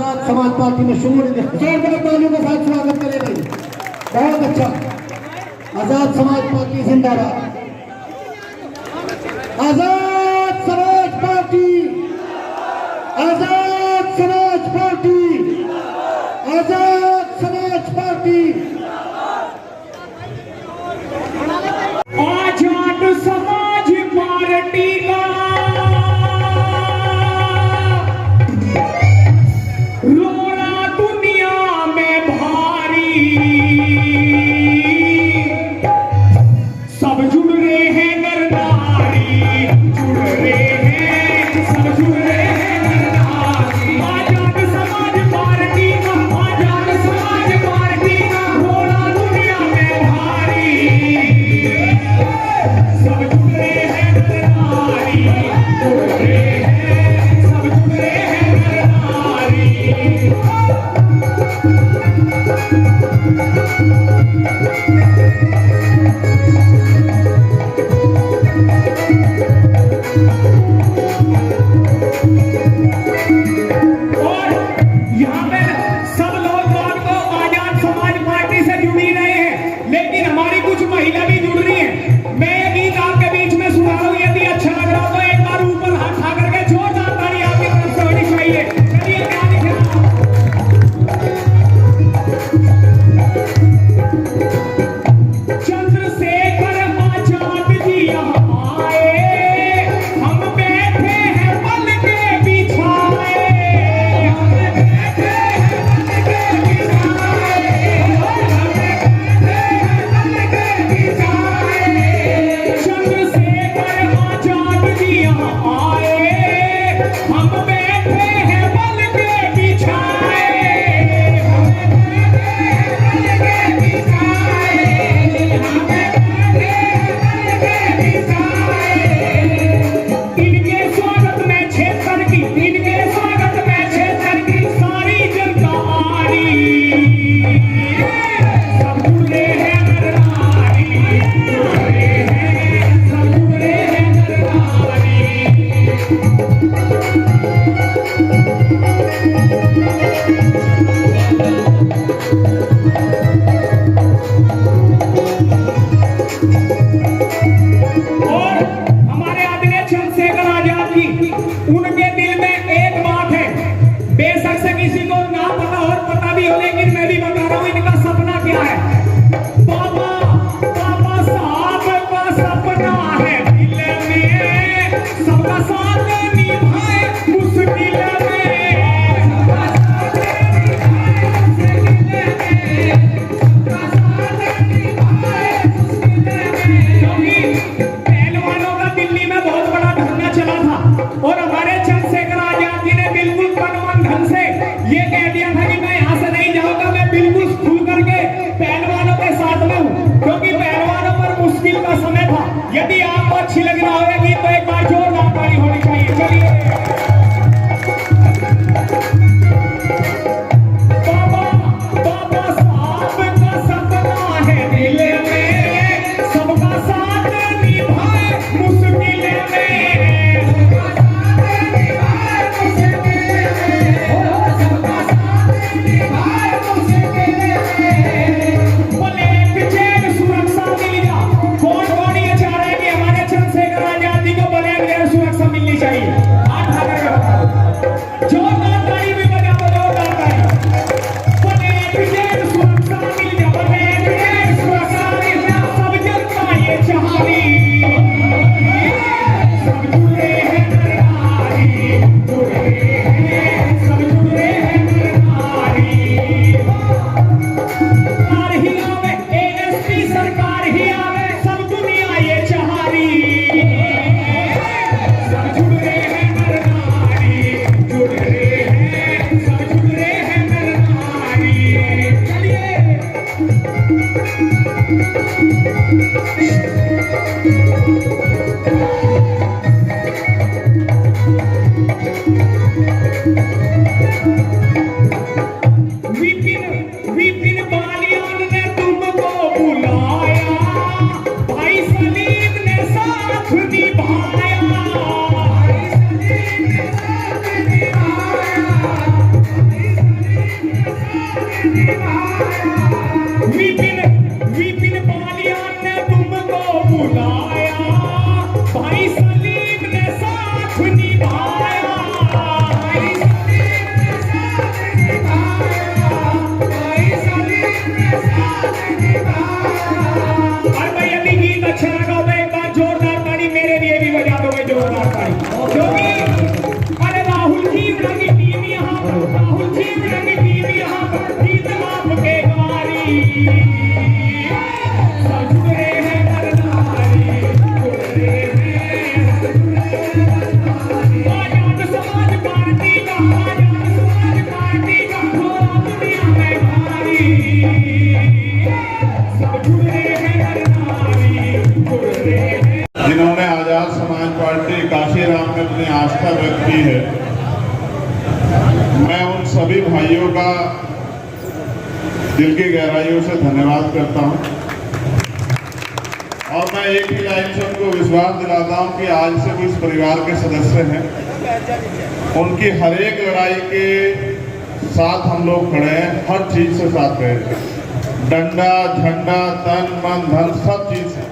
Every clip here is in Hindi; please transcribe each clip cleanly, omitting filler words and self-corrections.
आजाद समाज पार्टी में शुरू तालियों के साथ स्वागत करें भाई, बहुत अच्छा। आजाद समाज पार्टी जिंदाबाद, Azad Samaj party, Azad Samaj party, Azad Samaj party. Azad Samaj party का रोना दुनिया में भारी, सब जुड़ रहे हैं नर नारी, जुड़ रहे हैं, सब जुड़ रहे हैं नर नारी। आजाद समाज पार्टी का, आजाद समाज पार्टी का रोना दुनिया में भारी, सब जुड़ रहे हैं नर नारी, जुड़ रहे हैं, सब जुड़ रहे हैं नर नारी। और यहाँ पे सब लोग बात को आजाद समाज पार्टी से जुड़ी रहे हैं, लेकिन हमारी कुछ महिला भी जुड़ रही है। मैं ये गीत आपके बीच में सुना रहा हूँ, यदि अच्छा लग रहा हो तो एक बार ऊपर हाथ उठा करके जोरदार ताली आपकी तरफ से होनी चाहिए। चलिए क्या लिख रहा चंद्रशेखर आजाद जी यहाँ आए, हम बैठे हैं पल के बिछाए, हम बैठे हैं पल के बिछाए, हम बैठे हैं पल के बिछाए। चंद्रशेखर आजाद जी यहाँ आए, हम बैठे हैं पल के बिछाए, हम बैठे हैं पल के बिछाए, हम बैठे हैं पल के बिछाए। इनके स्वागत में क्षेत्र की, इनके स्वागत में क्षेत्र की सारी जनता आ रही, सब जुड़ रहे हैं नर नारी, जुड़ रहे हैं, सब जुड़ रहे हैं नर और हमारे आदरणीय चंद्रशेखर आजाद जी, उनके दिल में एक बात है, बेशक से किसी को ना पता हो और पता भी हो, लेकिन मैं भी बता रहा हूँ इनका सपना क्या है। बाबा बाबा साहब का सपना है दिल में, सबका साथ निभाए मुश्किल में, सबका साथ निभाए मुश्किल में, सबका साथ निभाए मुश्किल में। क्योंकि पहलवानों का दिल्ली में बहुत बड़ा धरना चला था और हमारे चंद्रशेखर आजाद जी ने बिल्कुल तन मन धन से ये कह दिया था कि मैं यहाँ से नहीं जाऊंगा, मैं बिल्कुल खुल करके पहलवानों के साथ में हूँ, क्योंकि पहलवानों पर मुश्किल का समय था। यदि आपको अच्छी लग रहा होगी तो एक बार जोरदार ताली होनी चाहिए। चलिए बाबा बाबा साहब का सपना है दिल में, सबका साथ निभाए मुश्किल में, सबका साथ निभाए मुश्किल में, सबका साथ निभाए मुश्किल में। ब्लैक चेन सुरक्षा मिल जा, कौन कौन ये चाह रहे हैं कि हमारे चंद्रशेखर आजाद जी को ब्लैक चेन सुरक्षा मिलनी चाहिए। बुलाया, भाई सलीम ने साथ निभाया, भाई सलीम ने साथ निभाया, भाई सलीम ने साथ निभाया। और भाई अभी गीत अच्छा लगा हो, एक बार जोरदार ताली मेरे लिए भी बजा दो भाई, जोरदार ताली। क्योंकि अरे राहुल जी रंग टीम यहाँ पर, राहुल जी रंग टीम यहाँ पर, गीत आपके गवारी, सब जुड़ रहे हैं नर-नारी, जुड़ रहे हैं, आजाद समाज पार्टी का, आजाद समाज पार्टी का घोड़ा दुनिया में भारी, सब जुड़ रहे हैं नर-नारी, जुड़ रहे हैं। जिन्होंने आजाद समाज पार्टी काशीराम में अपनी आस्था व्यक्त की है, मैं उन सभी भाइयों का दिल की गहराइयों से धन्यवाद करता हूं। और मैं एक ही लाइन से उनको विश्वास दिलाता हूं कि आज से वो इस परिवार के सदस्य हैं, उनकी हर एक लड़ाई के साथ हम लोग खड़े हैं, हर चीज से साथ रहे, डंडा झंडा तन मन धन सब चीज से।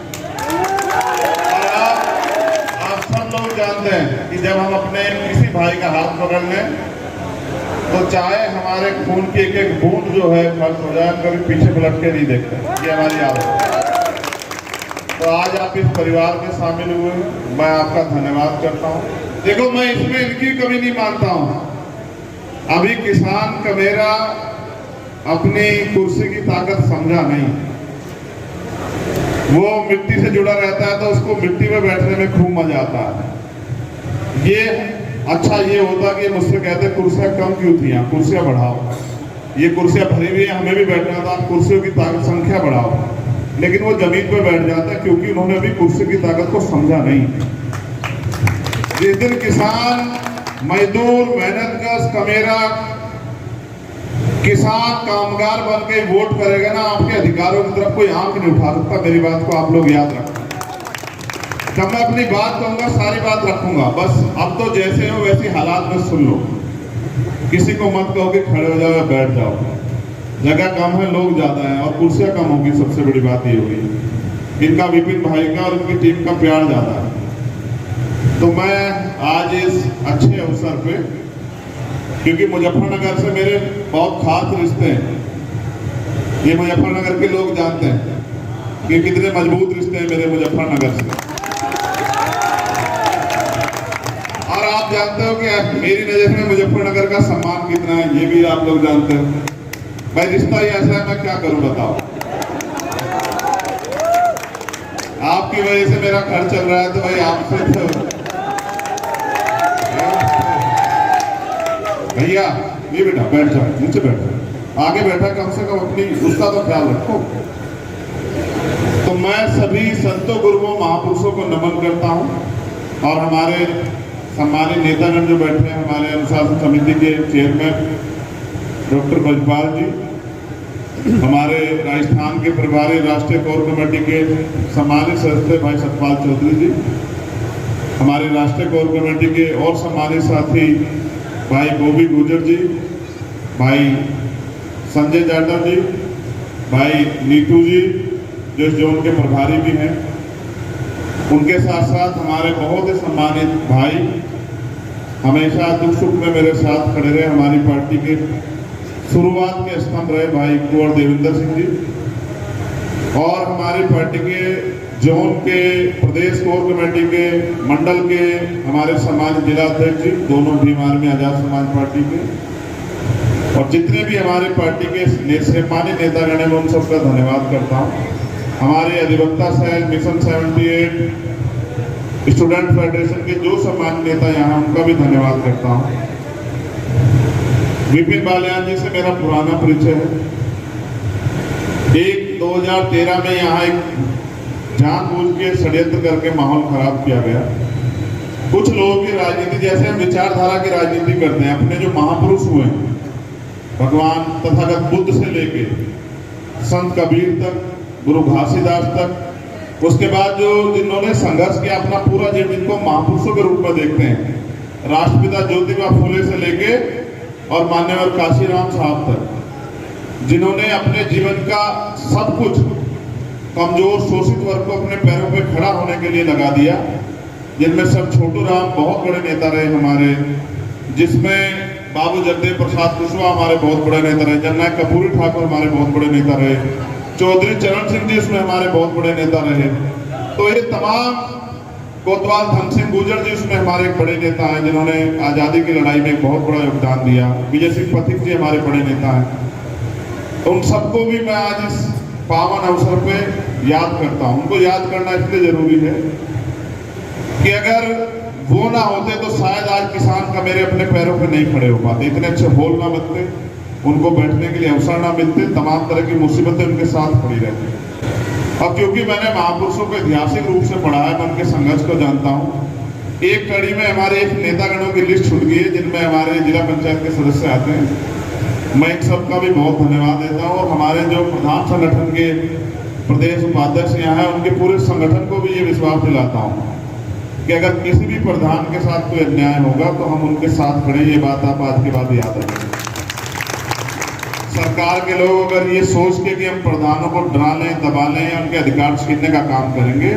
आप सब लोग जानते हैं कि जब हम अपने किसी भाई का हाथ पकड़ लें तो चाहे हमारे खून की एक एक बूंद जो है खर्च हो जाए, कभी पीछे पलट के नहीं देखते, ये हमारी आदत है। तो आज आप इस परिवार में शामिल हुए, मैं आपका धन्यवाद करता हूँ। देखो, मैं इसमें इनकी कमी नहीं मानता हूँ। अभी किसान कमेरा अपनी कुर्सी की ताकत समझा नहीं, वो मिट्टी से जुड़ा रहता है तो उसको मिट्टी में बैठने में खूब मजा आता है। ये अच्छा ये होता कि मुझसे कहते कुर्सियां कम क्यों थी, यहाँ कुर्सियां बढ़ाओ, ये कुर्सियां भरी हुई है, हमें भी बैठना था, कुर्सियों की ताकत संख्या बढ़ाओ। लेकिन वो जमीन पर बैठ जाता है क्योंकि उन्होंने अभी कुर्सी की ताकत को समझा नहीं। जिस दिन किसान मजदूर मेहनतकश कमेरा किसान कामगार बन के वोट करेगा ना, आपके अधिकारों की तरफ कोई आंख नहीं उठा सकता। मेरी बात को आप लोग याद रखें। जब मैं अपनी बात कहूंगा सारी बात रखूंगा, बस अब तो जैसे हो वैसी हालात में सुन लो। किसी को मत कहो कि खड़े हो जाओ या बैठ जाओ, जगह कम है, लोग ज्यादा हैं और कुर्सियां कम होगी। सबसे बड़ी बात ये होगी, इनका विपिन भाई का और इनकी टीम का प्यार ज्यादा है। तो मैं आज इस अच्छे अवसर पे, क्योंकि मुजफ्फरनगर से मेरे बहुत खास रिश्ते हैं, ये मुजफ्फरनगर के लोग जानते हैं कि कितने मजबूत रिश्ते हैं मेरे मुजफ्फरनगर से। और आप जानते हो कि मेरी नजर में मुजफ्फरनगर का सम्मान कितना है, ये भी आप लोग जानते हो। भाई रिश्ता ही ऐसा है, मैं क्या करूं बताओ। आपकी वजह से मेरा घर चल रहा है, तो भाई आपसे तो भैया ये बेटा बैठ जाओ, नीचे बैठ जाओ, आगे बैठा कम से कम अपनी उसका तो ख्याल रखो। तो मैं सभी संतों गुरुओं महापुरुषों को नमन करता हूं और हमारे सम्मानित नेतागण जो बैठे हैं, हमारे अनुशासन समिति के चेयरमैन डॉक्टर ब्रजपाल जी, हमारे राजस्थान के प्रभारी राष्ट्रीय कोर कमेटी के सम्मानित सदस्य भाई सतपाल चौधरी जी, हमारे राष्ट्रीय कोर कमेटी के और सम्मानित साथी भाई गोभी गुजर जी, भाई संजय जाटव जी, भाई नीतू जी जो इस जोन के प्रभारी भी हैं, उनके साथ साथ हमारे बहुत ही सम्मानित भाई हमेशा दुख सुख में मेरे साथ खड़े रहे, हमारी पार्टी के शुरुआत के स्तंभ रहे भाई कुंवर देवेंद्र सिंह जी, और हमारी पार्टी के जोन के प्रदेश कोर कमेटी के मंडल के हमारे समाज जिला अध्यक्ष जी, दोनों भी हमारे में आजाद समाज पार्टी के, और जितने भी हमारे पार्टी के सम्मानित नेतागण हैं, मैं उन सबका धन्यवाद करता हूँ। हमारे अधिवक्ता सेल मिशन 78 स्टूडेंट फेडरेशन के जो सम्मानित नेता यहाँ, उनका भी धन्यवाद करता हूँ। विपिन बालियान जी से मेरा पुराना परिचय है। 2013 में यहाँ एक जानबूझ के षड्यंत्र करके माहौल खराब किया गया। कुछ लोगों की राजनीति, जैसे हम विचारधारा की राजनीति करते हैं, अपने जो महापुरुष हुए हैं, भगवान तथागत बुद्ध से लेके संत कबीर तक, गुरु घासीदास तक, उसके बाद जो जिन्होंने संघर्ष किया अपना पूरा जीवन, जिनको महापुरुषों के रूप में देखते हैं, राष्ट्रपिता ज्योतिबा फुले से लेके और मान्यवर काशीराम साहब तक, जिन्होंने अपने जीवन का सब कुछ कमजोर शोषित वर्ग को अपने पैरों पे खड़ा होने के लिए लगा दिया, जिनमें सब छोटू राम बहुत बड़े नेता रहे हमारे, जिसमें बाबू जगदेव प्रसाद कुशवाहा हमारे बहुत बड़े नेता रहे, जननायक कपूरी ठाकुर हमारे बहुत बड़े नेता रहे, चौधरी चरण सिंह जी उसमें हमारे बहुत बड़े नेता रहे। तो ये तमाम, कोतवाल धन सिंह गुर्जर जी उसमें हमारे एक बड़े नेता हैं जिन्होंने आज़ादी की लड़ाई में एक बहुत बड़ा योगदान दिया, विजय सिंह पथिक जी हमारे बड़े नेता हैं। तो उन सबको भी मैं आज इस पावन अवसर पे याद करता हूँ। उनको याद करना इसलिए जरूरी है कि अगर वो ना होते तो शायद आज किसान का मेरे अपने पैरों पे नहीं खड़े हो पाते, इतने अच्छे होल ना बनते, उनको बैठने के लिए अवसर ना मिलते, तमाम तरह की मुसीबतें उनके साथ खड़ी रहती। अब क्योंकि मैंने महापुरुषों को ऐतिहासिक रूप से पढ़ा है, मैं उनके संघर्ष को जानता हूँ। एक कड़ी में हमारे एक नेतागणों की लिस्ट छूट गई है जिनमें हमारे जिला पंचायत के सदस्य आते हैं। मैं इन सबका भी बहुत धन्यवाद देता हूँ, और हमारे जो प्रधान संगठन के प्रदेश उपाध्यक्ष यहाँ हैं उनके पूरे संगठन को भी ये विश्वास दिलाता हूँ कि अगर किसी भी प्रधान के साथ कोई अन्याय होगा तो हम उनके साथ खड़े। ये बात आप आज के बाद याद रखें। सरकार के लोग अगर ये सोच के कि हम प्रधानों को डरा लें, दबा लें या उनके अधिकार छीनने का काम करेंगे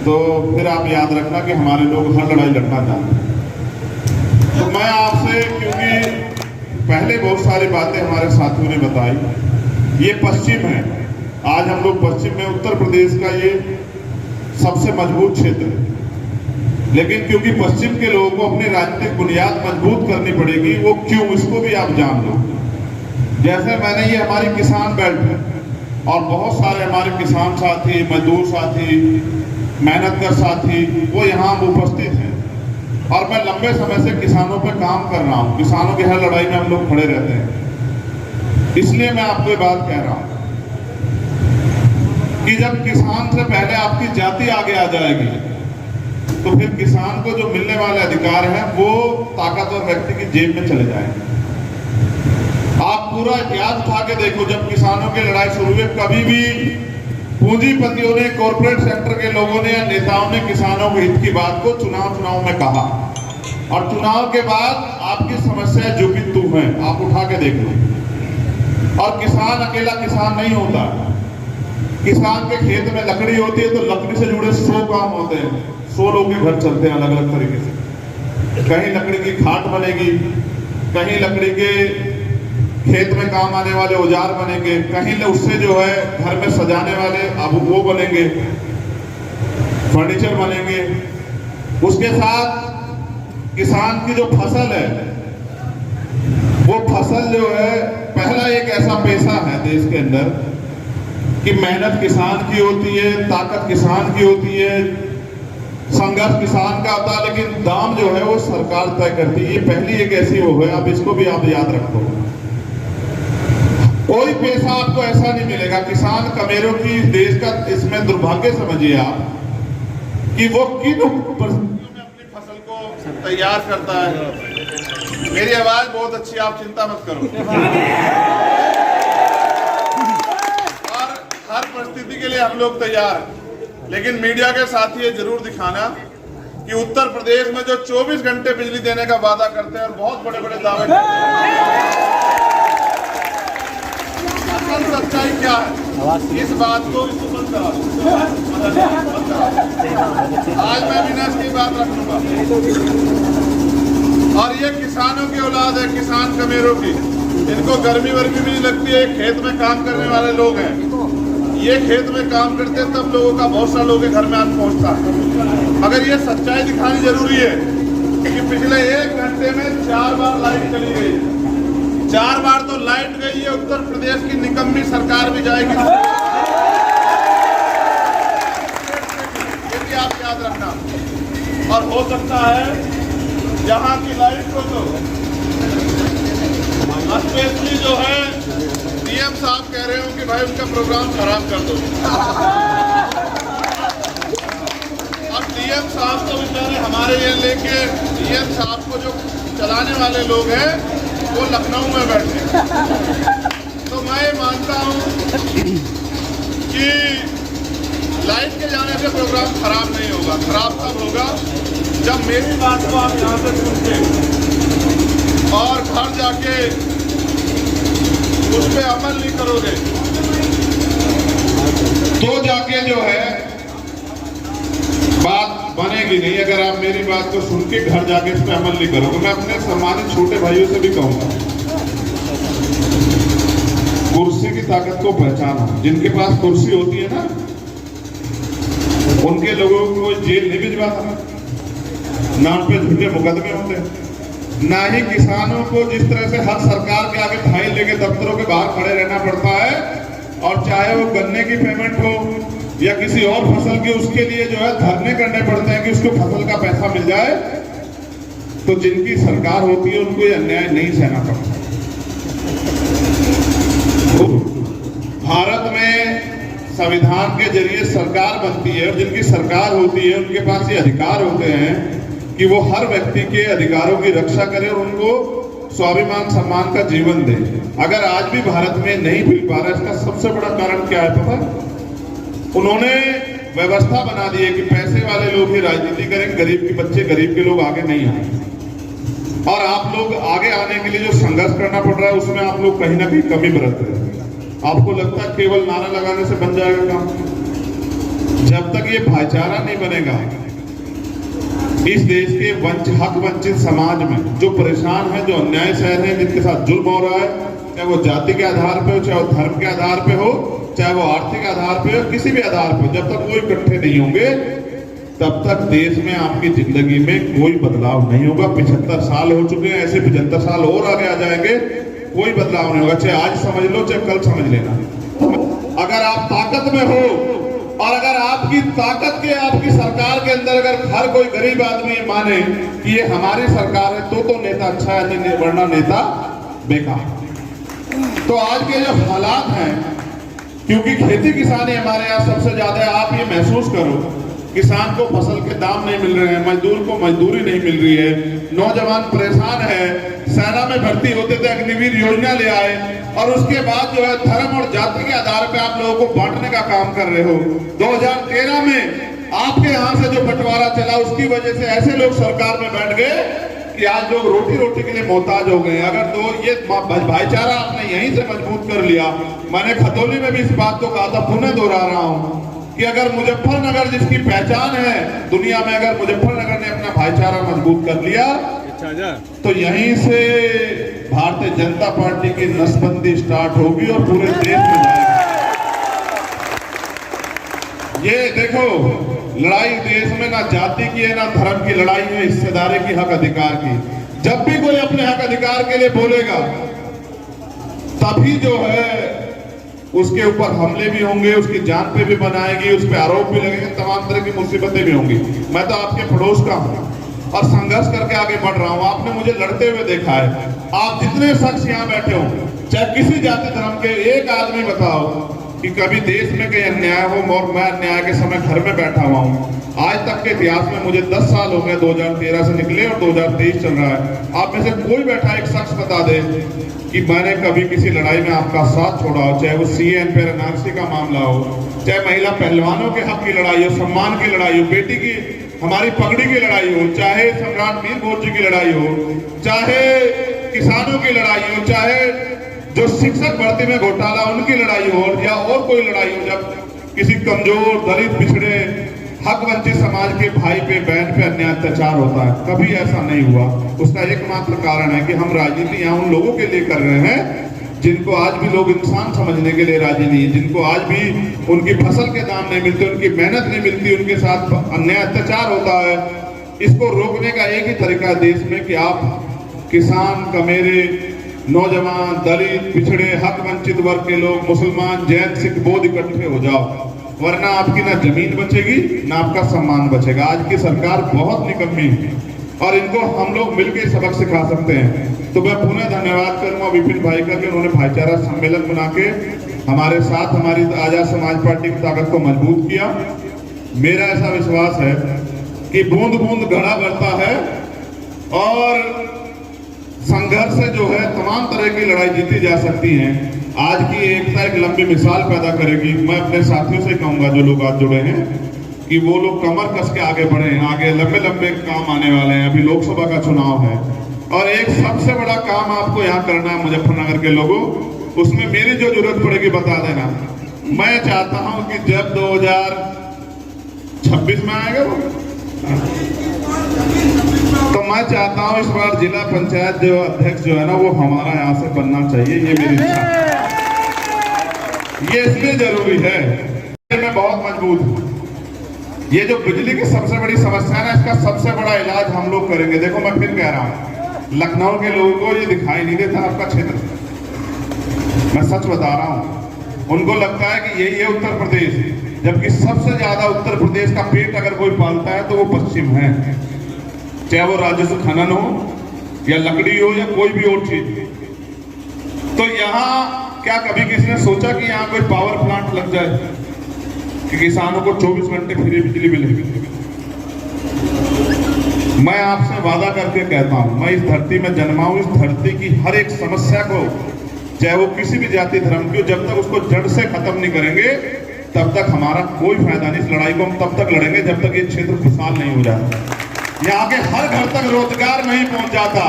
तो फिर आप याद रखना कि हमारे लोग हर लड़ाई लड़ना चाहते हैं। तो मैं आपसे, क्योंकि पहले बहुत सारी बातें हमारे साथियों ने बताई, ये पश्चिम है, आज हम लोग पश्चिम में, उत्तर प्रदेश का ये सबसे मजबूत क्षेत्र है, लेकिन क्योंकि पश्चिम के लोगों को अपनी राजनीतिक बुनियाद मजबूत करनी पड़ेगी, वो क्यों, इसको भी आप जान लो। जैसे मैंने, ये हमारी किसान बेल्ट है और बहुत सारे हमारे किसान साथी, मजदूर साथी, मेहनतगर साथी वो यहाँ उपस्थित हैं, और मैं लंबे समय से किसानों पे काम कर रहा हूँ। किसानों की हर लड़ाई में हम लोग खड़े रहते हैं। इसलिए मैं आपको ये बात कह रहा हूँ कि जब किसान से पहले आपकी जाति आगे आ जाएगी तो फिर किसान को जो मिलने वाले अधिकार हैं वो ताकतवर व्यक्ति की जेब में चले जाएंगे। आप पूरा इतिहास उठा के देखो, जब किसानों की लड़ाई शुरू हुई, कभी भी पूंजीपतियों ने, कॉर्पोरेट सेक्टर के लोगों ने या नेताओं ने किसानों के हित की बात को चुनाव में कहा, और चुनाव के बाद आपकी समस्या जो भी तुम है आप उठा के देख लो। और किसान अकेला किसान नहीं होता, किसान के खेत में लकड़ी होती है तो लकड़ी से जुड़े 100 काम होते हैं, 100 लोगों के घर चलते हैं अलग अलग तरीके से। कहीं लकड़ी की खाट बनेगी, कहीं लकड़ी के खेत में काम आने वाले औजार बनेंगे, कहीं उससे जो है घर में सजाने वाले अब वो बनेंगे, फर्नीचर बनेंगे। उसके साथ किसान की जो फसल है, वो फसल जो है, पहला एक ऐसा पेशा है देश के अंदर कि मेहनत किसान की होती है, ताकत किसान की होती है, संघर्ष किसान का होता है, लेकिन दाम जो है वो सरकार तय करती है। ये पहली एक ऐसी वो है, अब इसको भी आप याद रखो। कोई पेशा आपको ऐसा नहीं मिलेगा, किसान कमेरों की देश का इसमें दुर्भाग्य समझिए आप कि वो किन परिस्थितियों में अपनी फसल को तैयार करता है। मेरी आवाज बहुत अच्छी, आप चिंता मत करो। और हर परिस्थिति के लिए हम लोग तैयार हैं, लेकिन मीडिया के साथ ये जरूर दिखाना कि उत्तर प्रदेश में जो 24 घंटे बिजली देने का वादा करते हैं और बहुत बड़े बड़े दावे करते हैं, सच्चाई क्या है, इस बात को बंद करा। आज मैं बिना इसकी बात रखूंगा। और ये किसानों की औलाद है, किसान कमेरों की, इनको गर्मी वर्मी भी नहीं लगती है, खेत में काम करने वाले लोग हैं। ये खेत में काम करते हैं तब लोगों का, बहुत सारे लोगों के घर में आज पहुंचता है। मगर ये सच्चाई दिखानी जरूरी है कि पिछले 1 घंटे में 4 बार लाइट चली गई, 4 बार तो लाइट गई है। उत्तर प्रदेश की निकम्मी सरकार भी जाएगी, ये भी आप याद रखना। और हो सकता है यहाँ की लाइट को तो स्पेशली जो है डीएम साहब कह रहे हो कि भाई उनका प्रोग्राम खराब कर दो। अब डीएम साहब तो बेचारे हमारे ये लेके, डीएम साहब को जो चलाने वाले लोग हैं वो लखनऊ में बैठे। तो मैं मानता हूँ कि लाइट के जाने से प्रोग्राम खराब नहीं होगा। खराब तब होगा जब मेरी बात को आप यहाँ से सुन के और घर जाके उस पर अमल नहीं करोगे। तो जाके जो है बात बनेगी नहीं। अगर आप मेरी बात को सुन के घर जाके इस पर अमल नहीं करोगे। मैं अपने सम्मानित छोटे भाइयों से भी कहूंगा, कुर्सी की ताकत को पहचानो। जिनके पास कुर्सी होती है ना, उनके लोगों को जेल नहीं भिजवाता, ना उन पे झूठे मुकदमे होते, ना ही किसानों को जिस तरह से हर सरकार के आगे फाइल लेके दफ्तरों के बाहर खड़े रहना पड़ता है, और चाहे वो गन्ने की पेमेंट हो या किसी और फसल की, उसके लिए जो है धरने करने पड़ते हैं कि उसको फसल का पैसा मिल जाए। तो जिनकी सरकार होती है उनको ये अन्याय नहीं सहना पड़ता। तो भारत में संविधान के जरिए सरकार बनती है, और जिनकी सरकार होती है उनके पास ये अधिकार होते हैं कि वो हर व्यक्ति के अधिकारों की रक्षा करे और उनको स्वाभिमान सम्मान का जीवन दे। अगर आज भी भारत में नहीं मिल पा रहा, इसका सबसे बड़ा कारण क्या है पता है? उन्होंने व्यवस्था बना दी है कि पैसे वाले लोग ही राजनीति करें, गरीब के बच्चे, गरीब के लोग आगे नहीं आए। और आप लोग आगे आने के लिए जो संघर्ष करना पड़ रहा है, उसमें आप लोग कहीं ना कहीं कमी बरत रहे हैं। आपको लगता है केवल नारा लगाने से बन जाएगा काम? जब तक ये भाईचारा नहीं बनेगा, इस देश के हक वंचित समाज में जो परेशान है, जो अन्याय सह रहे हैं, जिनके साथ जुल्म हो रहा है, चाहे वो जाति के आधार पे हो, चाहे वो धर्म के आधार पे हो, चाहे वो आर्थिक आधार पे हो, किसी भी आधार पे, जब तक वो इकट्ठे नहीं होंगे तब तक देश में आपकी जिंदगी में कोई बदलाव नहीं होगा। 75 साल हो चुके हैं, ऐसे 75 साल और आगे आ जाएंगे, कोई बदलाव नहीं होगा। चाहे आज समझ लो, चाहे कल समझ लेना। अगर आप ताकत में हो, और अगर आपकी ताकत के, आपकी सरकार के अंदर अगर हर कोई गरीब आदमी माने कि ये हमारी सरकार है, तो नेता अच्छा है, नहीं वरना नेता बेकार। तो आज के जो हालात हैं, क्योंकि खेती किसानी हमारे यहाँ सबसे ज्यादा है, आप ये महसूस करो, किसान को फसल के दाम नहीं मिल रहे हैं, मजदूर को मजदूरी नहीं मिल रही है, नौजवान परेशान है। सेना में भर्ती होते थे, अग्निवीर योजना ले आए, और उसके बाद जो है धर्म और जाति के आधार पे आप लोगों को बांटने का काम कर रहे हो। 2013 में आपके यहाँ से जो बंटवारा चला, उसकी वजह से ऐसे लोग सरकार में बैठ गए कि आज लोग रोटी के लिए मोहताज हो गए। अगर तो ये भाईचारा आपने यहीं से मजबूत कर लिया, मैंने खतौली में भी इस बात को कहा था, पुनः दोहरा रहा हूं कि अगर मुजफ्फरनगर जिसकी पहचान है दुनिया में, अगर मुजफ्फरनगर ने अपना भाईचारा मजबूत कर लिया, तो यहीं से भारतीय जनता पार्टी की नसबंदी स्टार्ट होगी और पूरे देश में जाएगी। ये देखो, लड़ाई देश में ना जाति की है, ना धर्म की लड़ाई है, हिस्सेदारी की, हक अधिकार की। जब भी कोई अपने हक अधिकार के लिए बोलेगा, तभी जो है उसके ऊपर हमले भी होंगे, उसकी जान पे भी बनाएगी, उस पर आरोप भी लगेंगे, तमाम तरह की मुसीबतें भी होंगी। मैं तो आपके पड़ोस का हूं और संघर्ष करके आगे बढ़ रहा हूं। आपने मुझे लड़ते हुए देखा है। आप जितने शख्स यहाँ बैठे हो, चाहे किसी जाति धर्म के, एक आदमी बताओ कि कभी देश में कहीं अन्याय हो, और मैं अन्याय के समय घर में बैठा हुआ हूँ। आज तक के इतिहास में मुझे 10 साल हो गए, 2013 से निकले और 2023 चल रहा है। आप में से कोई बैठा एक शख्स बता दे कि मैंने कभी किसी लड़ाई में आपका साथ छोड़ा हो, चाहे वो CA एनआरसी का मामला हो, चाहे महिला पहलवानों के हक की लड़ाई हो, सम्मान की लड़ाई हो, बेटी की, हमारी पगड़ी की लड़ाई हो, चाहे सम्राट मीर भोज जी की लड़ाई हो, चाहे किसानों की लड़ाई हो, चाहे जो शिक्षक भर्ती में घोटाला उनकी लड़ाई हो, या और कोई लड़ाई हो, जब किसी कमजोर, दलित, पिछड़े, हक वंचित समाज के भाई पे, बहन पे अन्याय अत्याचार होता है, कभी ऐसा नहीं हुआ। उसका एकमात्र कारण है कि हम राजनीति यहाँ उन लोगों के लिए कर रहे हैं जिनको आज भी लोग इंसान समझने के लिए राजी नहीं है, जिनको आज भी उनकी फसल के दाम नहीं मिलते, उनकी मेहनत नहीं मिलती, उनके साथ अन्याय अत्याचार होता है। इसको रोकने का एक ही तरीका है देश में कि आप किसान, कमेरे, नौजवान, दलित, पिछड़े, हक वंचित वर्ग के लोग, मुसलमान, जैन, सिख, बौद्ध इकट्ठे हो जाओ, वरना आपकी ना जमीन बचेगी, ना आपका सम्मान बचेगा। आज की सरकार बहुत निकम्मी है और इनको हम लोग मिलकर सबक सिखा सकते हैं। तो मैं पुनः धन्यवाद करूंगा विपिन भाई का कि उन्होंने भाईचारा सम्मेलन बना के हमारे साथ हमारी आजाद समाज पार्टी की ताकत को मजबूत किया। मेरा ऐसा विश्वास है कि बूंद बूंद घड़ा भरता है और संघर्ष से जो है तमाम तरह की लड़ाई जीती जा सकती है। आज की एकता एक लंबी मिसाल पैदा करेगी। मैं अपने साथियों से कहूंगा जो लोग आज जुड़े हैं कि वो लोग कमर कस के आगे बढ़े हैं, आगे लंबे लंबे काम आने वाले हैं। अभी लोकसभा का चुनाव है और एक सबसे बड़ा काम आपको यहाँ करना है मुजफ्फरनगर के लोगों, उसमें मेरी जो जरूरत पड़ेगी बता देना। मैं चाहता हूं कि जब 2026 में आएगा वो, तो मैं चाहता हूं इस बार जिला पंचायत जो अध्यक्ष जो है ना वो हमारा यहाँ से बनना चाहिए। ये मेरी इच्छा है। ये इसलिए जरूरी है, मैं बहुत मजबूत हूं। ये जो बिजली की सबसे बड़ी समस्या है ना, इसका सबसे बड़ा इलाज हम लोग करेंगे। देखो मैं फिर कह रहा हूं, लखनऊ के लोगों को ये दिखाई नहीं देता आपका क्षेत्र, मैं सच बता रहा हूं। उनको लगता है कि यही है उत्तर प्रदेश, जबकि सबसे ज्यादा उत्तर प्रदेश का पेट अगर कोई पालता है तो वो पश्चिम है, चाहे वो राजस्व खनन हो या लकड़ी हो या कोई भी और चीज। तो यहाँ क्या कभी किसी ने सोचा कि यहाँ कोई पावर प्लांट लग जाए कि किसानों को 24 घंटे फ्री बिजली मिलेगी? मैं आपसे वादा करके कहता हूं, मैं इस धरती में जन्मा हूं, इस धरती की हर एक समस्या को, चाहे वो किसी भी जाति धर्म की हो, जब तक उसको जड़ से खत्म नहीं करेंगे तब तक हमारा कोई फायदा नहीं। इस लड़ाई को हम तब तक लड़ेंगे जब तक ये क्षेत्र खुशहाल नहीं हो जाता, यहाँ के हर घर तक रोजगार नहीं पहुंच जाता,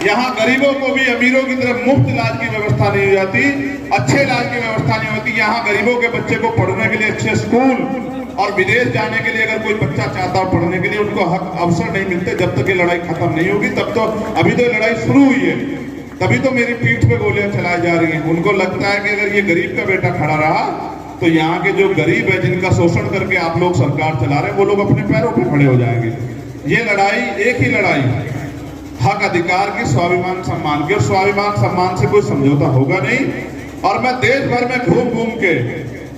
यहाँ गरीबों को भी अमीरों की तरफ मुफ्त इलाज की व्यवस्था नहीं हो जाती, अच्छे इलाज की व्यवस्था नहीं होती। यहाँ गरीबों के बच्चे को पढ़ने के लिए अच्छे स्कूल और विदेश जाने के लिए अगर कोई बच्चा चाहता हो पढ़ने के लिए, उनको हक अवसर नहीं मिलते। जब तक ये लड़ाई खत्म नहीं होगी तब तो, अभी तो ये लड़ाई शुरू हुई है, तभी तो मेरी पीठ पे गोलियां चलाई जा रही हैं। उनको लगता है कि अगर ये गरीब का बेटा खड़ा रहा तो यहाँ के जो गरीब है, जिनका शोषण करके आप लोग सरकार चला रहे हैं, वो लोग अपने पैरों पे खड़े हो जाएंगे। ये लड़ाई एक ही लड़ाई है, हक अधिकार की, स्वाभिमान सम्मान की, और स्वाभिमान सम्मान से कोई समझौता होगा नहीं। और मैं देश भर में घूम घूम के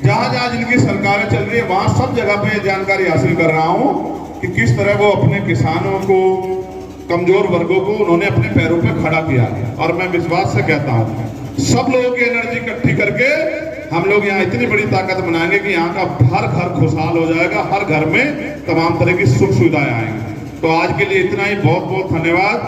जहां जहां जिनकी सरकारें चल रही है वहां सब जगह पे जानकारी हासिल कर रहा हूं कि किस तरह वो अपने किसानों को, कमजोर वर्गों को उन्होंने अपने पैरों पे खड़ा किया। और मैं विश्वास से कहता हूं, सब लोगों की एनर्जी इकट्ठी करके हम लोग यहाँ इतनी बड़ी ताकत बनाएंगे कि यहाँ का हर घर खुशहाल हो जाएगा, हर घर में तमाम तरह की सुख सुविधाएं आएंगी। तो आज के लिए इतना ही, बहुत बहुत धन्यवाद।